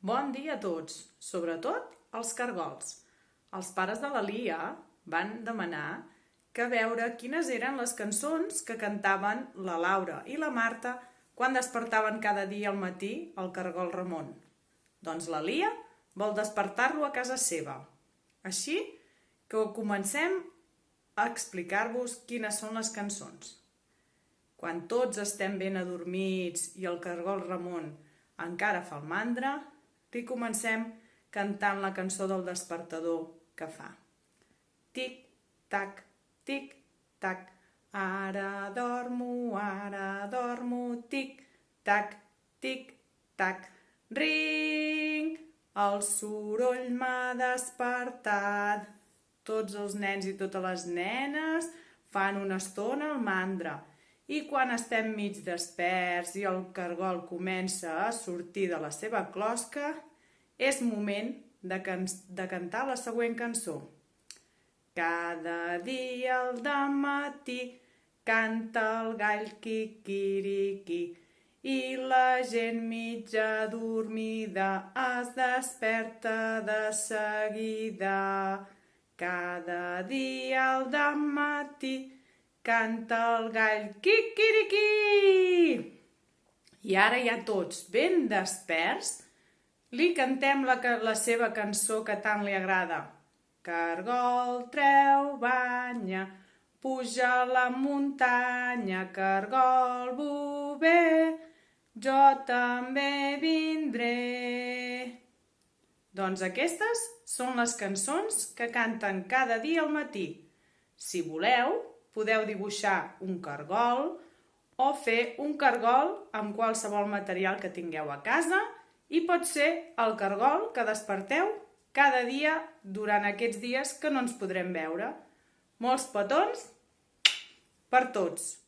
Bon dia a tots, sobretot als cargols. Els pares de la Lia van demanar que veure quines eren les cançons que cantaven la Laura i la Marta quan despertaven cada dia al matí el cargol Ramon. Doncs la Lia vol despertar-lo a casa seva. Així que comencem a explicar-vos quines són les cançons. Quan tots estem ben adormits i el cargol Ramon encara fa el mandra, li comencem cantant la cançó del despertador que fa. Tic-tac, tic-tac, ara dormo, tic-tac, tic-tac, ring, el soroll m'ha despertat. Tots els nens i totes les nenes fan una estona el mandra. I quan estem mig desperts i el cargol comença a sortir de la seva closca, és moment de cantar la següent cançó. Cada dia al dematí canta el gall quiquiriqui i la gent mitja adormida es desperta de seguida. Cada dia al dematí canta el gall quiquiriqui. I ara ja tots ben desperts li cantem la seva cançó que tant li agrada. Cargol treu banya, puja a la muntanya, cargol bover, jo també vindré. Doncs aquestes són les cançons que canten cada dia al matí. Si voleu, podeu dibuixar un cargol o fer un cargol amb qualsevol material que tingueu a casa i pot ser el cargol que desperteu cada dia durant aquests dies que no ens podrem veure. Molts petons per tots!